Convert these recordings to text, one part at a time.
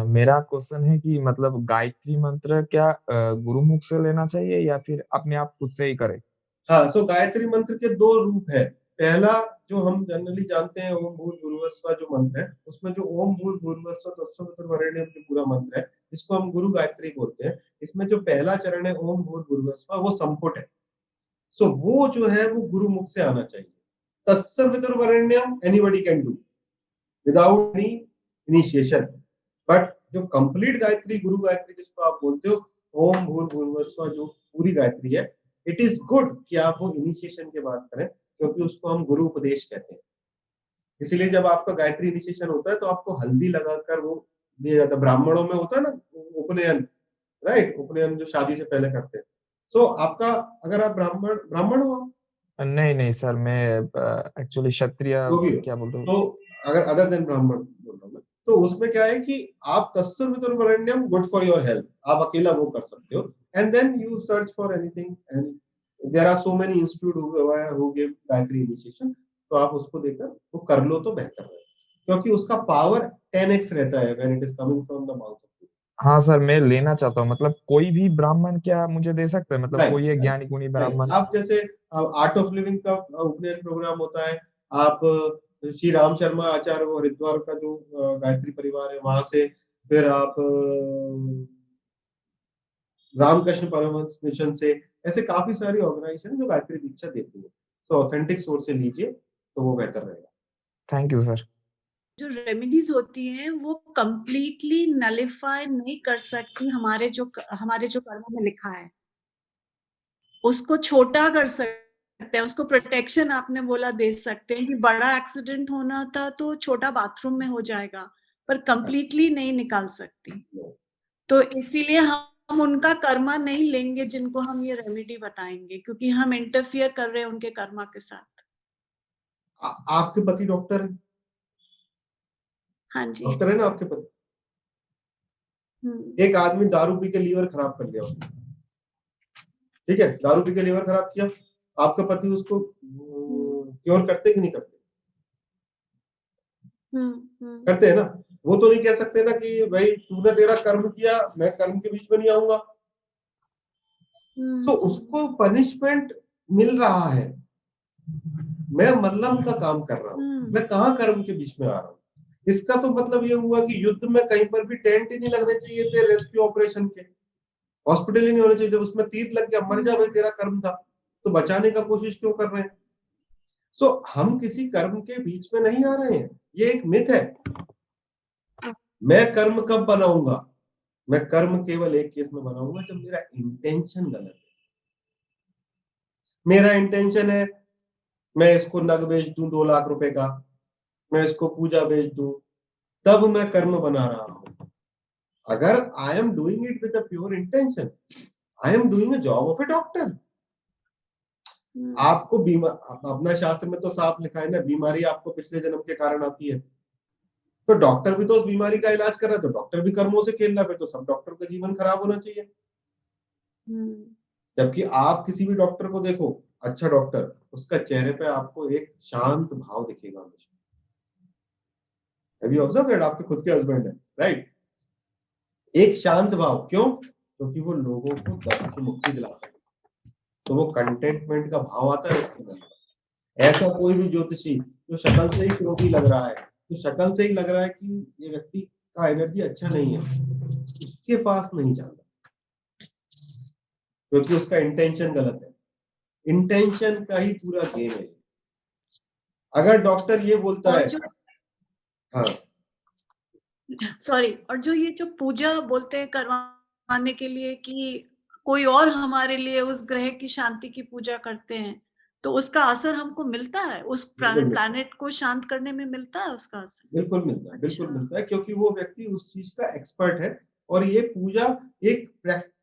मेरा क्वेश्चन है कि मतलब गायत्री मंत्र क्या गुरुमुख से लेना चाहिए या फिर अपने आप खुद से ही करें? हाँ, सो गायत्री मंत्र के दो रूप है। पहला जो हम जनरली जानते हैं ओम भूर्भुवः स्वः जो मंत्र है, उसमें जो ओम भूर्भुवः स्वः तत्सवितुर्वरेण्यम जो पूरा मंत्र है, इसको हम गुरु गायत्री बोलते हैं। इसमें जो पहला चरण है ओम भूर्भुवः स्वः, वो संपुट है। सो वो जो है वो गुरु मुख से आना चाहिए। तत्सवितुर्वरेण्यम anybody can do without any initiation. But जो कंप्लीट गायत्री, गुरु गायत्री जिसको आप बोलते हो, ओम भूर्भुवः स्वः जो पूरी गायत्री है, इट इज गुड कि आप वो इनिशिएशन के बाद करें, क्योंकि उसको हम गुरु उपदेश कहते हैं। इसीलिए जब आपका गायत्री इनिशिएशन होता है तो आपको हल्दी लगाकर वो दिया जाता है। ब्राह्मणों में होता है ना उपनयन, राइट? उपनयन जो शादी से पहले करते हैं। सो आपका, अगर आप ब्राह्मण ब्राह्मण हो आप, नहीं नहीं सर, मैं एक्चुअली क्षत्रिय, जो भी हो, क्या बोलते हो। तो अगर अदर देन ब्राह्मण बोल रहा हूँ मैं, तो उसमें क्या है कि आप तत्सवितुर्वरेण्यम गुड फॉर योर हेल्थ, आप अकेला वो कर सकते हो। And then you search for anything, and there are so many institute who give Gayatri initiation, तो आप उसको देकर वो कर लो तो बेहतर है, क्योंकि उसका पावर 10x रहता है when it is coming from the mouth of. हाँ सर, मैं लेना चाहता हूँ। मतलब कोई भी ब्राह्मण क्या मुझे दे सकता है? मतलब नहीं कोई एक नहीं ज्ञानी गुणी नहीं, ब्राह्मण? आप जैसे आर्ट ऑफ लिविंग का उपनयन प्रोग्राम होता है, आप श्री राम शर्मा आचार्य वो हरिद्वार का जो गायत्री परिवार है वहां से, फिर आप रामकृष्ण परमहंस मिशन से, ऐसे काफी सारी ऑर्गेनाइजेशन है जो गायत्री दीक्षा देती है। तो ऑथेंटिक सोर्स से लीजिए तो वो बेहतर रहेगा। Thank you sir. जो रेमेडीज होती हैं वो कंप्लीटली नलिफाई नहीं कर सकती हमारे जो कर्मों में लिखा है, उसको छोटा कर सकते हैं, उसको प्रोटेक्शन आपने बोला दे सकते हैं कि बड़ा एक्सीडेंट होना था तो छोटा बाथरूम में हो जाएगा, पर कंप्लीटली नहीं निकाल सकती। तो इसीलिए हम उनका कर्मा नहीं लेंगे जिनको हम ये रेमेडी बताएंगे, क्योंकि हम इंटरफियर कर रहे हैं उनके कर्मा के साथ। आपके पति डॉक्टर है? हाँ जी। डॉक्टर है ना आपके पति? एक आदमी दारू पी के लीवर खराब कर लिया उसने, ठीक है, दारू पी के लीवर खराब किया, आपका पति उसको क्योर करते कि नहीं करते? करते हैं ना। वो तो नहीं कह सकते ना कि भाई तूने तेरा कर्म किया, मैं कर्म के बीच में नहीं आऊंगा। तो उसको पनिशमेंट मिल रहा है, मैं मल्लम का काम कर रहा हूँ, मैं कहाँ कर्म के बीच में आ रहा हूँ। इसका तो मतलब ये हुआ कि युद्ध में कहीं पर भी टेंट ही नहीं लगने चाहिए थे रेस्क्यू ऑपरेशन के, हॉस्पिटल ही नहीं होने चाहिए थे, उसमें तीर लग गया, मर जा भाई, तेरा कर्म था, तो बचाने का कोशिश क्यों कर रहे हैं? सो हम किसी कर्म के बीच में नहीं आ रहे हैं, ये एक मिथ है। मैं कर्म कब बनाऊंगा? मैं कर्म केवल एक केस में बनाऊंगा जब मेरा इंटेंशन गलत है। मेरा इंटेंशन है मैं इसको नग बेच दूं 2 लाख रुपए का, मैं इसको पूजा बेच दूं, तब मैं कर्म बना रहा हूं। अगर I am doing it with a pure intention, I am doing a job of A doctor. आपको बीमार, अपना शास्त्र में तो साफ लिखा है ना, बीमारी आपको पिछले जन्म के कारण आती है, तो डॉक्टर भी तो उस बीमारी का इलाज कर रहा है, तो डॉक्टर भी कर्मों से खेल रहा है, फिर तो सब डॉक्टर का जीवन खराब होना चाहिए। जबकि आप किसी भी डॉक्टर को देखो, अच्छा डॉक्टर, उसका चेहरे पे आपको एक शांत भाव दिखेगा हमेशा। Have you observed that? आपके खुद के हस्बैंड है, राइट? एक शांत भाव, क्यों? क्योंकि वो लोगों को दर्द से मुक्ति दिलाता है, तो वो कंटेंटमेंट का भाव आता है उसके अंदर। ऐसा कोई भी ज्योतिषी जो शक्ल से ही क्रोधी लग रहा है, तो शक्ल से ही लग रहा है कि ये व्यक्ति का एनर्जी अच्छा नहीं है, उसके पास नहीं जाना, क्योंकि उसका इंटेंशन गलत है। इंटेंशन का ही पूरा गेम है। अगर डॉक्टर ये बोलता और है, जो हाँ सॉरी, और जो ये जो पूजा बोलते हैं करवाने के लिए कि कोई और हमारे लिए उस ग्रह की शांति की पूजा करते हैं, तो उसका असर हमको मिलता है, उस बिल्कुल मिलता है, प्लैनेट को शांत करने में मिलता है उसका असर? बिल्कुल मिलता है, बिल्कुल अच्छा। मिलता है, क्योंकि वो व्यक्ति उस चीज का एक्सपर्ट है। और ये पूजा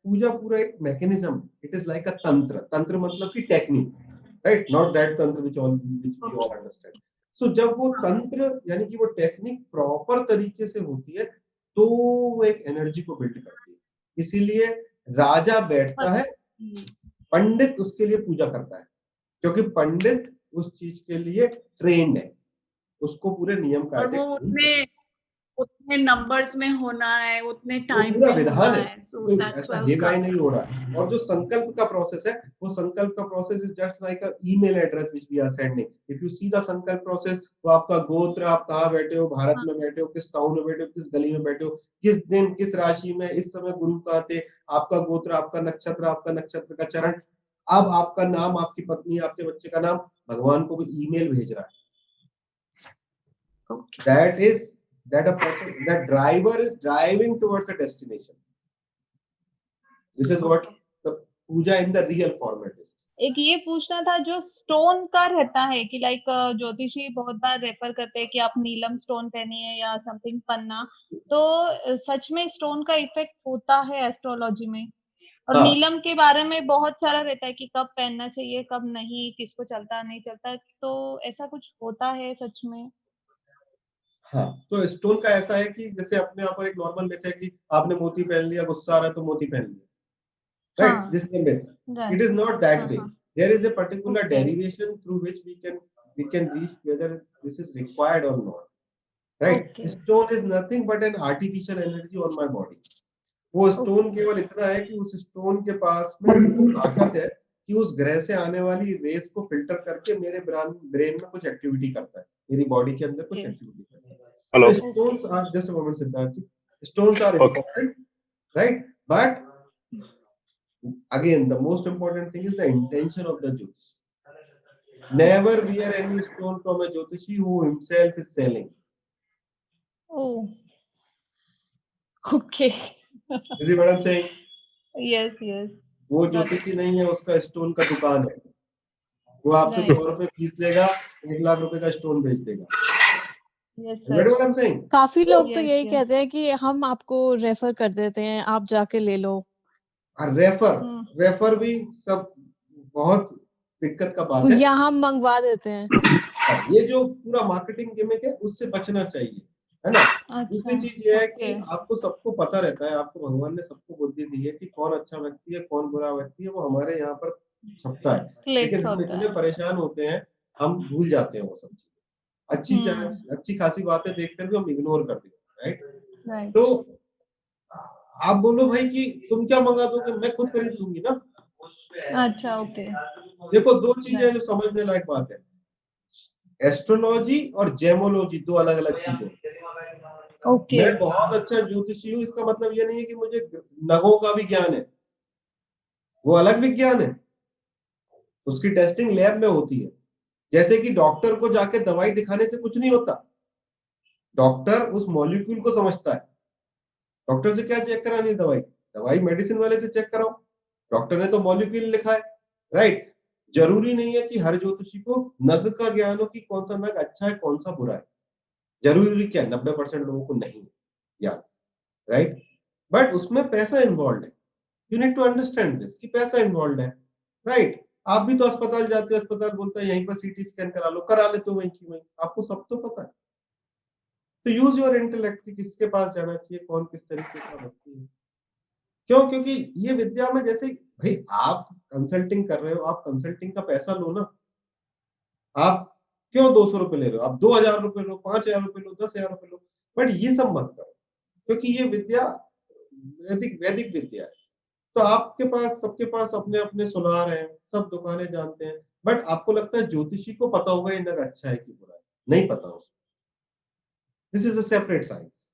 पूजा पूरा एक मैकेनिज्म, इट इज लाइक अ तंत्र। तंत्र मतलब कि टेक्निक, राइट? नॉट दैट तंत्र विच वी ऑल अंडरस्टैंड। सो जब वो तंत्र यानी कि वो टेक्निक प्रॉपर तरीके से होती है, तो वो एक एनर्जी को बिल्ड करती है। इसीलिए राजा बैठता है, पंडित उसके लिए पूजा करता है, क्योंकि पंडित उस चीज के लिए ट्रेंड है, उसको पूरे नियम और कायदे वो कानून उसमें उतने नंबर्स में होना है, उतने वो टाइम पूरा में विधान होना है, है, सो कोई दैट्स ऐसा व्हाई हे उसका बाय नहीं हो रहा है। और जो संकल्प का प्रोसेस है, वो संकल्प का process is just like a email address which we are sending. If you see the संकल्प प्रोसेस, तो आपका गोत्र, आप कहाँ बैठे हो, भारत में बैठे हो, किस टाउन में बैठे हो, किस गली में बैठे हो, किस दिन, किस राशि में, इस समय गुरु कहाँ थे, आपका गोत्र, आपका नक्षत्र का चरण, अब आपका नाम, आपकी पत्नी, आपके बच्चे का नाम, भगवान को वो ईमेल भेज रहा है। Okay That is that a person, that driver is driving towards a destination. This is what the puja in the real format is. एक ये पूछना था, जो स्टोन का रहता है कि लाइक ज्योतिषी बहुत बार रेफर करते हैं कि आप नीलम स्टोन पहनिए या समथिंग पन्ना, तो सच में स्टोन का इफेक्ट होता है एस्ट्रोलॉजी में? और हाँ। नीलम के बारे में बहुत सारा रहता है कि कब पहनना चाहिए, कब नहीं, किसको चलता नहीं चलता, तो ऐसा कुछ होता है सच में? हाँ, तो स्टोन का ऐसा है कि जैसे अपने यहाँ पर एक नॉर्मल मिथ है कि आपने मोती पहन लिया, गुस्सा आ रहा है तो मोती पहन लिया, राइट? हाँ, this is the myth. right. It is not that हाँ, way. हाँ. There is a particular Okay. derivation through which we can reach whether this is required or not, right? Okay. Stone is nothing but an artificial energy on my body. वो stone केवल इतना है कि उस stone के पास में वो ताकत है कि उस ग्रह से आने वाली रेस को फिल्टर करके मेरे ब्रेन में कुछ एक्टिविटी करता है, मेरी बॉडी के अंदर कुछ एक्टिविटी करता है। Hello. So stones are, just a moment Siddharth ji, stones are important, right? But again, the most important thing is the intention of the Jyotish. Never wear any stone from a Jyotishi who himself is selling. Oh. Okay. You see what I'm saying? Yes, yes. वो ज्योतिषी नहीं है, उसका stone का दुकान है, वो आपसे Right. 100 रुपए फीस लेगा, 1 लाख रुपए का स्टोन बेच देगा। Yes, You get sir. what I'm saying? काफी लोग तो Yes, यही yes. कहते हैं कि हम आपको रेफर कर देते हैं, आप जाके ले लो। रेफर भी सब बहुत दिक्कत का बात है। या हम मंगवा देते हैं। ये जो पूरा मार्केटिंग गिमिक है, उससे बचना चाहिए, है ना? दूसरी चीज ये है कि आपको सबको पता रहता है, आपको भगवान ने सबको बुद्धि दी है कि कौन अच्छा व्यक्ति है, कौन बुरा व्यक्ति है, वो हमारे यहाँ पर छपता है। लेकिन हम इतने परेशान होते हैं, हम भूल जाते हैं वो सब चीजें। अच्छी खासी बातें देखकर भी हम इग्नोर कर देते हैं, राइट? तो आप बोलो भाई कि तुम क्या मंगा दोगे, मैं खुद खरीद लूंगी ना। अच्छा, ओके। देखो, 2 चीजें जो समझने लायक बात है, एस्ट्रोलॉजी और जेमोलॉजी 2 अलग अलग चीजें। ओके। मैं बहुत अच्छा ज्योतिषी हूँ, इसका मतलब ये नहीं है कि मुझे नगों का भी ज्ञान है, वो अलग विज्ञान है, उसकी टेस्टिंग लैब में होती है। जैसे कि डॉक्टर को जाके दवाई दिखाने से कुछ नहीं होता, डॉक्टर उस मॉलिक्यूल को समझता है। डॉक्टर से क्या चेक करानी दवाई, दवाई मेडिसिन वाले से चेक कराओ, डॉक्टर ने तो मॉलिक्यूल लिखा है, राइट? जरूरी नहीं है कि हर ज्योतिषी को नग का ज्ञान हो कि कौन सा नग अच्छा है, कौन सा बुरा है। जरूरी क्या, 90% लोगों को नहीं है याद, राइट? बट उसमें पैसा इन्वॉल्व है, you need to understand this कि पैसा इन्वॉल्व है, राइट? आप भी तो अस्पताल जाते हो, अस्पताल बोलता है यहीं पर सीटी स्कैन करा लो, करा लेते हो वहीं की वहीं, आपको सब तो पता है। तो यूज योर इंटेलेक्ट कि किसके पास जाना चाहिए, कौन किस तरीके का व्यक्ति है। क्यों? क्योंकि ये विद्या में जैसे भाई आप कंसल्टिंग कर रहे हो, आप कंसल्टिंग का पैसा लो ना। आप क्यों 200 रुपए ले रहे हो, आप 2000 रुपए लो, 5000 रुपए लो, 10,000 रुपए लो, बट ये सब मत करो, क्योंकि ये विद्या वैदिक विद्या है। तो आपके पास, सबके पास अपने अपने सुनार हैं, सब दुकानें जानते हैं, बट आपको लगता है ज्योतिषी को पता होगा ये नग अच्छा है कि बुरा है, नहीं पता उसको। This is a separate science.